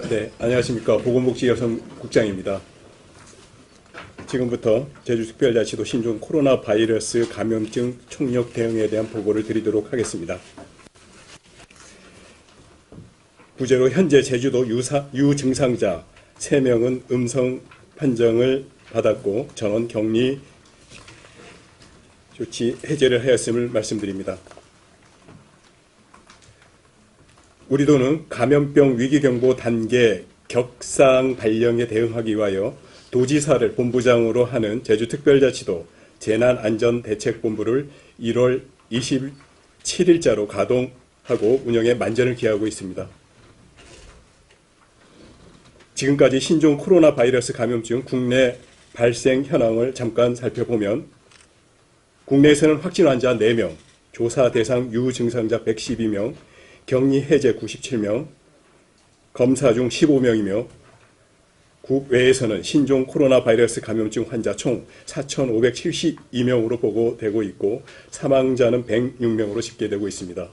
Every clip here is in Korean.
네, 안녕하십니까. 보건복지여성국장입니다. 지금부터 제주특별자치도 신종 코로나 바이러스 감염증 총력 대응에 대한 보고를 드리도록 하겠습니다. 부제로 현재 제주도 유증상자 3명은 음성 판정을 받았고 전원 격리 조치 해제를 하였음을 말씀드립니다. 우리 도는 감염병 위기경보 단계 격상 발령에 대응하기 위하여 도지사를 본부장으로 하는 제주특별자치도 재난안전대책본부를 1월 27일자로 가동하고 운영에 만전을 기하고 있습니다. 지금까지 신종 코로나 바이러스 감염증 국내 발생 현황을 잠깐 살펴보면 국내에서는 확진 환자 4명, 조사 대상 유증상자 112명, 격리 해제 97명, 검사 중 15명이며 국외에서는 신종 코로나 바이러스 감염증 환자 총 4,572명으로 보고되고 있고 사망자는 106명으로 집계되고 있습니다.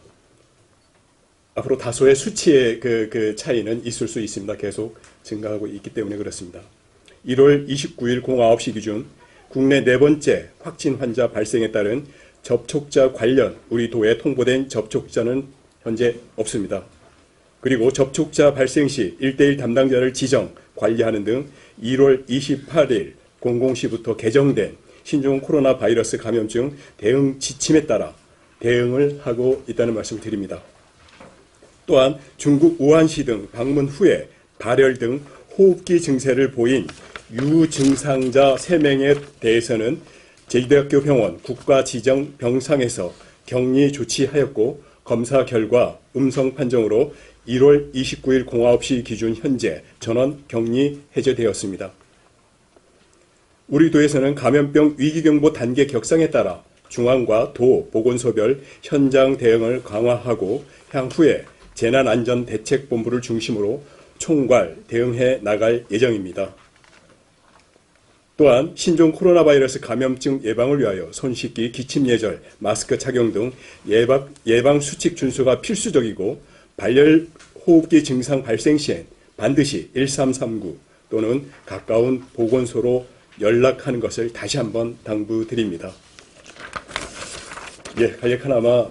앞으로 다소의 수치의 그 차이는 있을 수 있습니다. 계속 증가하고 있기 때문에 그렇습니다. 1월 29일 09시 기준 국내 4번째 확진 환자 발생에 따른 접촉자 관련 우리 도에 통보된 접촉자는 현재 없습니다. 그리고 접촉자 발생 시 1대1 담당자를 지정, 관리하는 등 1월 28일 00시부터 개정된 신종 코로나 바이러스 감염증 대응 지침에 따라 대응을 하고 있다는 말씀을 드립니다. 또한 중국 우한시 등 방문 후에 발열 등 호흡기 증세를 보인 유증상자 3명에 대해서는 제주대학교 병원 국가지정 병상에서 격리 조치하였고 검사 결과 음성 판정으로 1월 29일 09시 기준 현재 전원 격리 해제되었습니다. 우리 도에서는 감염병 위기경보 단계 격상에 따라 중앙과 도, 보건소별 현장 대응을 강화하고 향후에 재난안전대책본부를 중심으로 총괄 대응해 나갈 예정입니다. 또한 신종 코로나 바이러스 감염증 예방을 위하여 손 씻기, 기침 예절, 마스크 착용 등 예방 수칙 준수가 필수적이고 발열 호흡기 증상 발생 시엔 반드시 1339 또는 가까운 보건소로 연락하는 것을 다시 한번 당부드립니다. 예, 간략하나마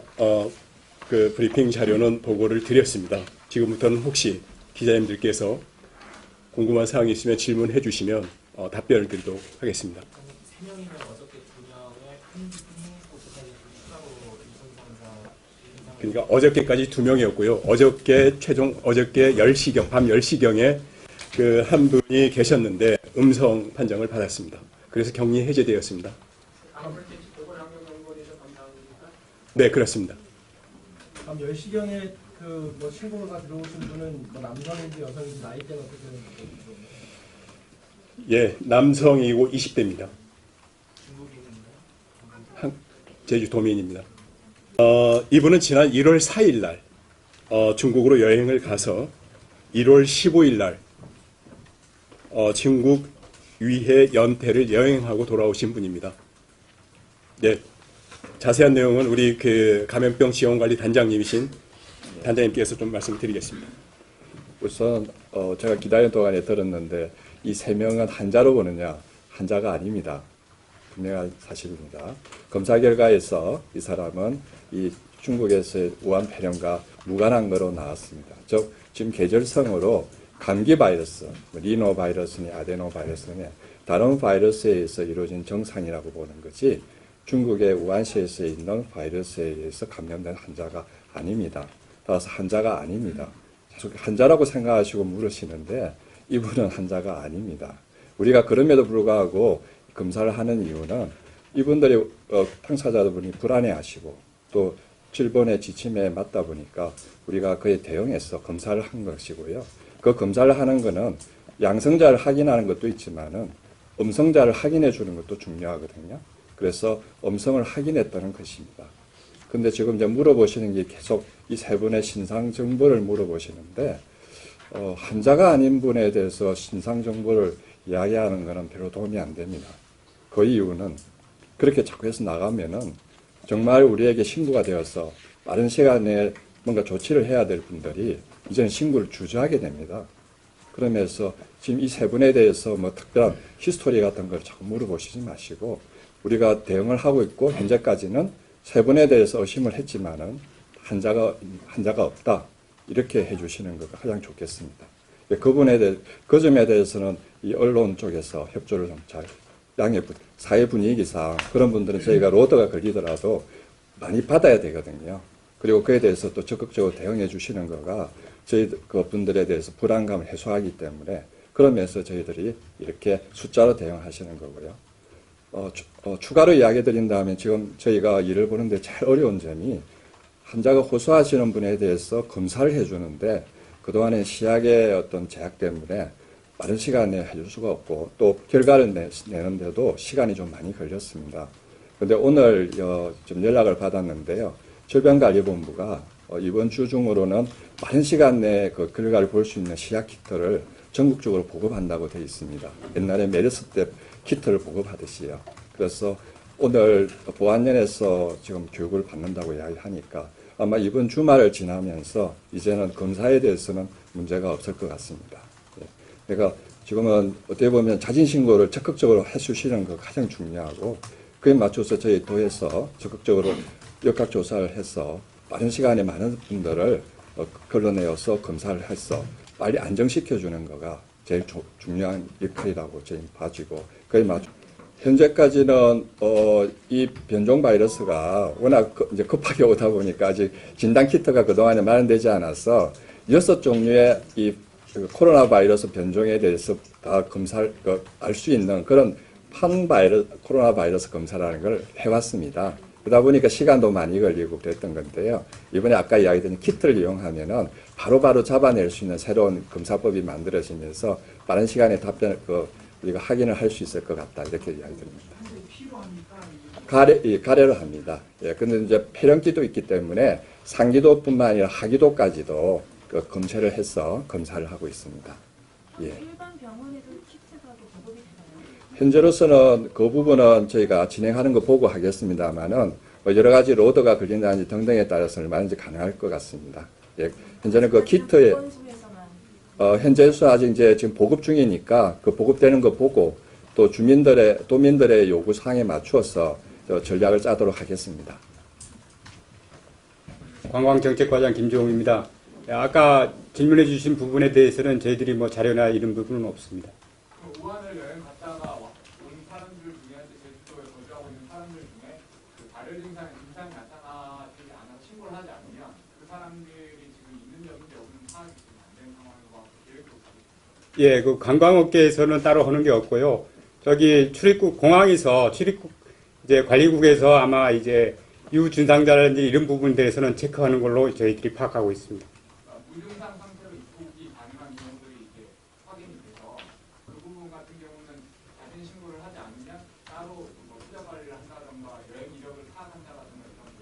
그 브리핑 자료는 보고를 드렸습니다. 지금부터는 혹시 기자님들께서 궁금한 사항이 있으면 질문해 주시면 답변을 드리도록 하겠습니다. 3명이면 어저께 2명에 한 분이 추가로 그러니까 어저께까지 2명이었고요. 어저께 10시경, 밤 10시경에 그 한 분이 계셨는데 음성 판정을 받았습니다. 그래서 격리 해제되었습니다. 네, 그렇습니다. 밤 10시경에 뭐 신고가 들어오신 분은 뭐 남성인지 여성인지 나이대가 어떻게 되는지. 예, 남성이고 20대입니다. 제주 도민입니다. 이분은 지난 1월 4일 날 중국으로 여행을 가서 1월 15일 날 중국 위해 연태를 여행하고 돌아오신 분입니다. 네, 자세한 내용은 우리 그 감염병 지원관리 단장님이신 단장님께서 좀 말씀드리겠습니다. 우선 제가 기다리는 동안에 들었는데 이 3명은 환자로 보느냐? 환자가 아닙니다. 분명한 사실입니다. 검사 결과에서 이 사람은 이 중국에서의 우한 폐렴과 무관한 거로 나왔습니다. 즉 지금 계절성으로 감기 바이러스, 리노 바이러스니 아데노 바이러스니 다른 바이러스에 의해서 이루어진 증상이라고 보는 거지 중국의 우한시에서 있는 바이러스에 의해서 감염된 환자가 아닙니다. 따라서 환자가 아닙니다. 환자라고 생각하시고 물으시는데 이분은 환자가 아닙니다. 우리가 그럼에도 불구하고 검사를 하는 이유는 이분들이 당사자분이 불안해하시고 또 질병의 지침에 맞다 보니까 우리가 그에 대응해서 검사를 한 것이고요. 그 검사를 하는 것은 양성자를 확인하는 것도 있지만은 음성자를 확인해 주는 것도 중요하거든요. 그래서 음성을 확인했다는 것입니다. 근데 지금 이제 물어보시는 게 계속 이 3분의 신상 정보를 물어보시는데 환자가 아닌 분에 대해서 신상 정보를 이야기하는 것은 별로 도움이 안 됩니다. 그 이유는 그렇게 자꾸 해서 나가면은 정말 우리에게 신고가 되어서 빠른 시간에 뭔가 조치를 해야 될 분들이 이제는 신고를 주저하게 됩니다. 그러면서 지금 이 세 분에 대해서 뭐 특별한 히스토리 같은 걸 자꾸 물어보시지 마시고 우리가 대응을 하고 있고 현재까지는 세 분에 대해서 의심을 했지만은 환자가 없다 이렇게 해주시는 것가 가장 좋겠습니다. 그 점에 대해서는 이 언론 쪽에서 협조를 좀 잘 사회 분위기상 그런 분들은 저희가 로드가 걸리더라도 많이 받아야 되거든요. 그리고 그에 대해서 또 적극적으로 대응해 주시는 거가 저희 그 분들에 대해서 불안감을 해소하기 때문에 그러면서 저희들이 이렇게 숫자로 대응하시는 거고요. 추가로 이야기 드린다면 지금 저희가 일을 보는데 제일 어려운 점이 환자가 호소하시는 분에 대해서 검사를 해주는데 그동안에 시약의 어떤 제약 때문에 빠른 시간에 해줄 수가 없고 또 결과를 내는데도 시간이 좀 많이 걸렸습니다. 그런데 오늘 좀 연락을 받았는데요. 질병관리본부가 이번 주 중으로는 빠른 시간 내에 그 결과를 볼 수 있는 시약 키트를 전국적으로 보급한다고 되어 있습니다. 옛날에 메르스 때 키트를 보급하듯이요. 그래서 오늘 보안연에서 지금 교육을 받는다고 이야기하니까 아마 이번 주말을 지나면서 이제는 검사에 대해서는 문제가 없을 것 같습니다. 그러니까 지금은 어떻게 보면 자진신고를 적극적으로 해주시는 거 가장 중요하고 그에 맞춰서 저희 도에서 적극적으로 역학조사를 해서 빠른 시간에 많은 분들을 걸러내어서 검사를 해서 빨리 안정시켜주는 거가 제일 중요한 역할이라고 저희는 봐지고 그에 맞춰 현재까지는 이 변종 바이러스가 워낙 이제 급하게 오다 보니까 아직 진단 키트가 그동안에 마련되지 않아서 6종류의 이 코로나 바이러스 변종에 대해서 다 검사를 알 수 있는 그런 코로나 바이러스 검사라는 걸 해왔습니다. 그러다 보니까 시간도 많이 걸리고 그랬던 건데요. 이번에 아까 이야기드린 키트를 이용하면은 바로바로 잡아낼 수 있는 새로운 검사법이 만들어지면서 빠른 시간에 답변을 우리가 확인을 할 수 있을 것 같다 이렇게 이야기드립니다. 가래를 합니다. 예, 근데 이제 폐렴기도 있기 때문에 상기도뿐만 아니라 하기도까지도 검체를 해서 검사를 하고 있습니다. 예. 일반 병원에도 키트가 보급이 되나요? 현재로서는 그 부분은 저희가 진행하는 거 보고 하겠습니다만은 여러 가지 로드가 걸린다든지 등등에 따라서는 얼마든지 가능할 것 같습니다. 예. 현재는 그 키트에 현재에서 아직 이제 지금 보급 중이니까 그 보급되는 거 보고 또 도민들의 요구 사항에 맞추어서 전략을 짜도록 하겠습니다. 관광정책과장 김종욱입니다. 아까 질문해 주신 부분에 대해서는 저희들이 뭐 자료나 이런 부분은 없습니다. 우한을 여행 갔다가 온 사람들 중에 제주도에 거주하고 있는 사람들 중에 발열 증상이 나타나지 않아 신고를 하지 않으면 그 사람들이 지금 있는 여인지 없는 파악이 안 되는 상황이고 계획도 없습니다. 예, 그 관광업계에서는 따로 하는 게 없고요. 저기 공항에서 출입국 이제 관리국에서 아마 이제 유증상자라든지 이런 부분에 대해서는 체크하는 걸로 저희들이 파악하고 있습니다. 무증상 상태로 입국이 가능한 인원들이 이제 확인이 돼서 그 부분 같은 경우는 자진 신고를 하지 않으면 따로 뭐 투자 관리를 한다던가 여행 이력을 파악한다든가 이런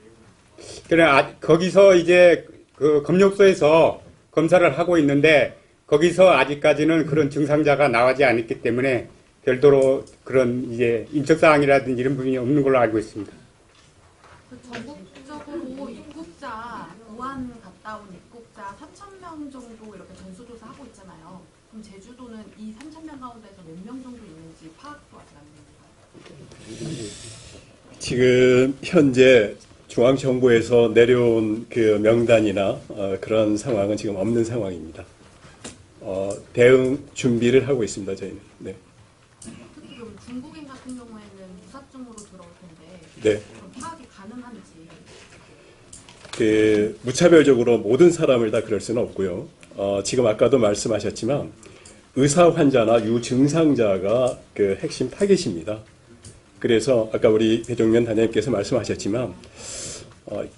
계획을. 그래, 거기서 이제 그 검역소에서 검사를 하고 있는데 거기서 아직까지는 그런 증상자가 나오지 않았기 때문에 별도로 그런 이제 인적사항이라든지 이런 부분이 없는 걸로 알고 있습니다. 전국적으로 입국자, 우한 갔다 온 입국자 3,000명 정도 이렇게 전수조사 하고 있잖아요. 그럼 제주도는 이 3,000명 가운데서 몇 명 정도 있는지 파악도 아직 안 되는 건가요? 지금 현재 중앙정부에서 내려온 그 명단이나 그런 상황은 지금 없는 상황입니다. 대응 준비를 하고 있습니다, 저희는. 네. 특히 그럼 중국인 같은 경우에는 무사증으로 들어올 텐데 네. 그럼 파악이 가능한지. 그 무차별적으로 모든 사람을 다 그럴 수는 없고요. 지금 아까도 말씀하셨지만 의사 환자나 유증상자가 그 핵심 타겟입니다. 그래서 아까 우리 배종면 단장님께서 말씀하셨지만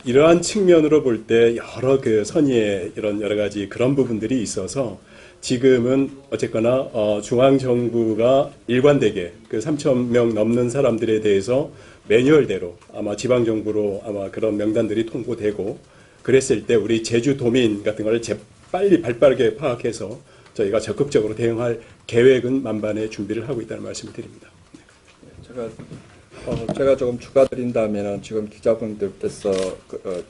이러한 측면으로 볼 때 여러 그 선의의 이런 여러 가지 그런 부분들이 있어서 지금은 어쨌거나 중앙정부가 일관되게 그 3,000명 넘는 사람들에 대해서 매뉴얼대로 아마 지방정부로 아마 그런 명단들이 통보되고 그랬을 때 우리 제주도민 같은 걸 빨리 발빠르게 파악해서 저희가 적극적으로 대응할 계획은 만반의 준비를 하고 있다는 말씀을 드립니다. 제가 제가 조금 추가드린다면 지금 기자분들께서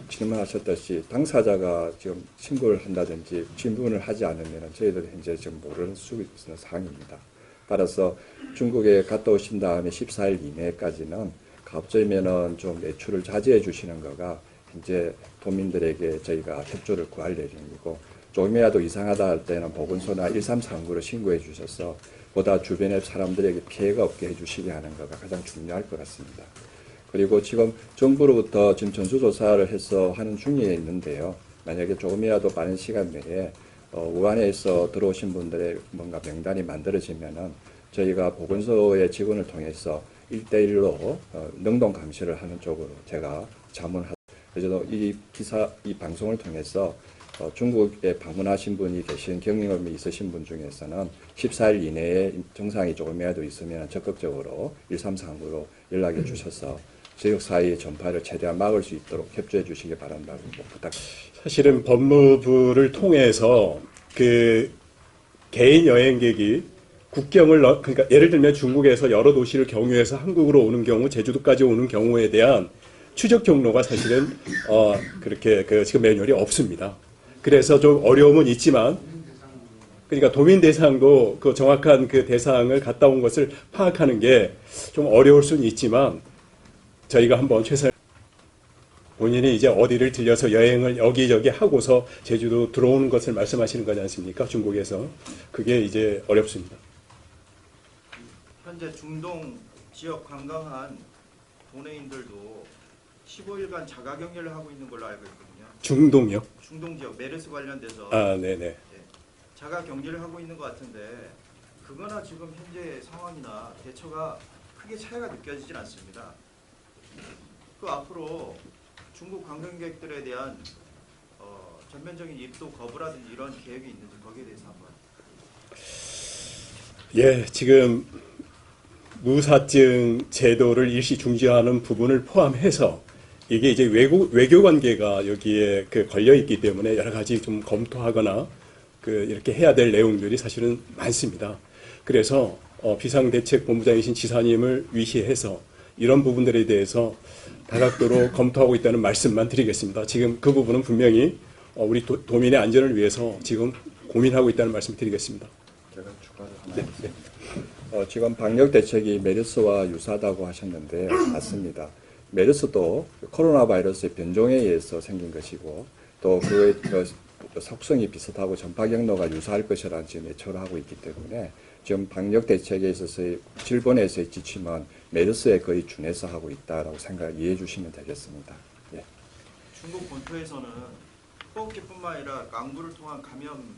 질문하셨듯이 당사자가 지금 신고를 한다든지 질문을 하지 않으면 저희들 현재 지금 모를 수 있는 상황입니다. 따라서 중국에 갔다 오신 다음에 14일 이내까지는 가급적이면은 좀 외출을 자제해 주시는 거가 현재 도민들에게 저희가 협조를 구할 예정이고, 조금이라도 이상하다 할 때는 보건소나 134로 신고해 주셔서 보다 주변의 사람들에게 피해가 없게 해주시게 하는 것가 가장 중요할 것 같습니다. 그리고 지금 정부로부터 지금 전수조사를 해서 하는 중에 있는데요. 만약에 조금이라도 빠른 시간 내에 우한에서 들어오신 분들의 뭔가 명단이 만들어지면은 저희가 보건소의 직원을 통해서 1대1로 능동 감시를 하는 쪽으로 제가 자문하고, 그래서 이 방송을 통해서 중국에 방문하신 분이 계신 경험이 있으신 분 중에서는 14일 이내에 증상이 조금이라도 있으면 적극적으로 134로 연락해 주셔서 지역사회의 전파를 최대한 막을 수 있도록 협조해 주시기 바란다고 부탁드립니다. 사실은 법무부를 통해서 그 개인 여행객이 국경을 그러니까 예를 들면 중국에서 여러 도시를 경유해서 한국으로 오는 경우, 제주도까지 오는 경우에 대한 추적 경로가 사실은 그렇게 지금 매뉴얼이 없습니다. 그래서 좀 어려움은 있지만, 그러니까 도민 대상도 그 정확한 그 대상을 갔다 온 것을 파악하는 게 좀 어려울 수는 있지만, 저희가 한번 최선을, 본인이 이제 어디를 들려서 여행을 여기저기 하고서 제주도 들어오는 것을 말씀하시는 거지 않습니까? 중국에서. 그게 이제 어렵습니다. 현재 중동 지역 관광한 도내인들도 15일간 자가격리를 하고 있는 걸로 알고 있거든요. 중동이요? 중동 지역 메르스 관련돼서 네네. 자가격리를 하고 있는 것 같은데, 그거나 지금 현재 상황이나 대처가 크게 차이가 느껴지진 않습니다. 그 앞으로 중국 관광객들에 대한 전면적인 입도 거부라든지 이런 계획이 있는지 거기에 대해서 한번. 예, 지금 무사증 제도를 일시 중지하는 부분을 포함해서 이게 이제 외교 관계가 여기에 걸려 있기 때문에 여러 가지 좀 검토하거나 이렇게 해야 될 내용들이 사실은 많습니다. 그래서 비상대책본부장이신 지사님을 위시해서 이런 부분들에 대해서 다각도로 검토하고 있다는 말씀만 드리겠습니다. 지금 그 부분은 분명히 우리 도민의 안전을 위해서 지금 고민하고 있다는 말씀 드리겠습니다. 제가 추가를 하나 하겠습니다. 지금 방역 대책이 메르스와 유사하다고 하셨는데 맞습니다. 메르스도 코로나 바이러스의 변종에 의해서 생긴 것이고, 또 그의 속성이 비슷하고 전파 경로가 유사할 것이라는 지금 예측을 하고 있기 때문에 지금 방역 대책에 있어서의 질본에서의 지침은 메르스에 거의 준해서 하고 있다라고 이해해 주시면 되겠습니다. 예. 중국 본토에서는 호흡기뿐만 아니라 깡부를 통한 감염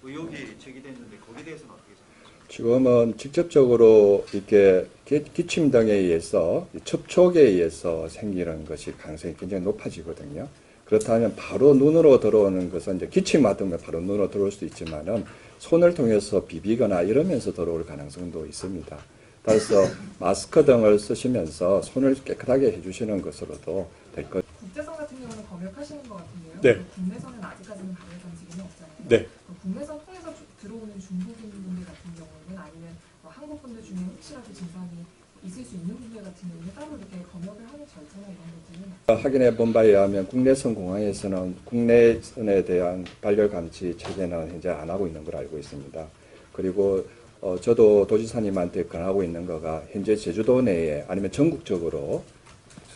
의혹이 제기됐는데 거기에 대해서는 어떻게 생각하십니까? 지금은 직접적으로 이렇게 기침 등에 의해서 접촉에 의해서 생기는 것이 가능성이 굉장히 높아지거든요. 그렇다면 바로 눈으로 들어오는 것은 이제 기침 맞으면 바로 눈으로 들어올 수도 있지만은 손을 통해서 비비거나 이러면서 들어올 가능성도 있습니다. 따라서 마스크 등을 쓰시면서 손을 깨끗하게 해주시는 것으로도 될 것. 국제선 같은 경우는 검역하시는 것 같은데요. 네. 국내선은 아직까지는 발열 감지기는 없잖아요. 네. 국내선 통해서 들어오는 중국인 분들 같은 경우는 아니면 한국 분들 중에 혹시라도 증상이 있을 수 있는 분들 같은 경우는 따로 이렇게 검역을 하는 절차나 이런 것들은 확인해 본 바에 의하면 국내선 공항에서는 국내선에 대한 발열 감지 체계는 현재 안 하고 있는 걸 알고 있습니다. 그리고 저도 도지사님한테 권하고 있는 거가 현재 제주도 내에 아니면 전국적으로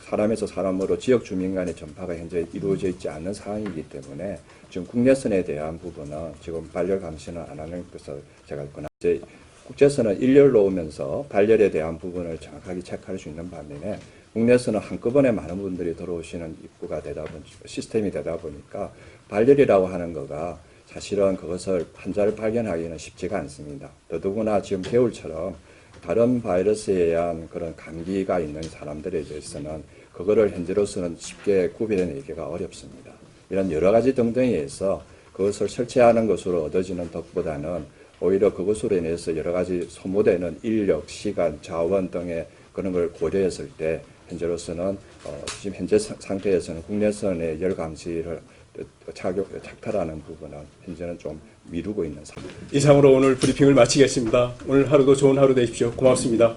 사람에서 사람으로 지역 주민 간의 전파가 현재 이루어져 있지 않는 상황이기 때문에 지금 국내선에 대한 부분은 지금 발열 감시는 안 하는 것을 제가 권하고, 국제선은 일렬로 오면서 발열에 대한 부분을 정확하게 체크할 수 있는 반면에 국내선은 한꺼번에 많은 분들이 들어오시는 입구가 시스템이 되다 보니까 발열이라고 하는 거가 사실은 그것을 환자를 발견하기는 쉽지가 않습니다. 더더구나 지금 겨울처럼 다른 바이러스에 의한 그런 감기가 있는 사람들에 대해서는 그거를 현재로서는 쉽게 구별해내기가 어렵습니다. 이런 여러 가지 등등에 의해서 그것을 설치하는 것으로 얻어지는 덕보다는 오히려 그것으로 인해서 여러 가지 소모되는 인력, 시간, 자원 등의 그런 걸 고려했을 때 현재로서는 지금 현재 상태에서는 국내선의 열 감시를 착탈하는 부분은 현재는 좀 미루고 있는 상황입니다. 이상으로 오늘 브리핑을 마치겠습니다. 오늘 하루도 좋은 하루 되십시오. 고맙습니다.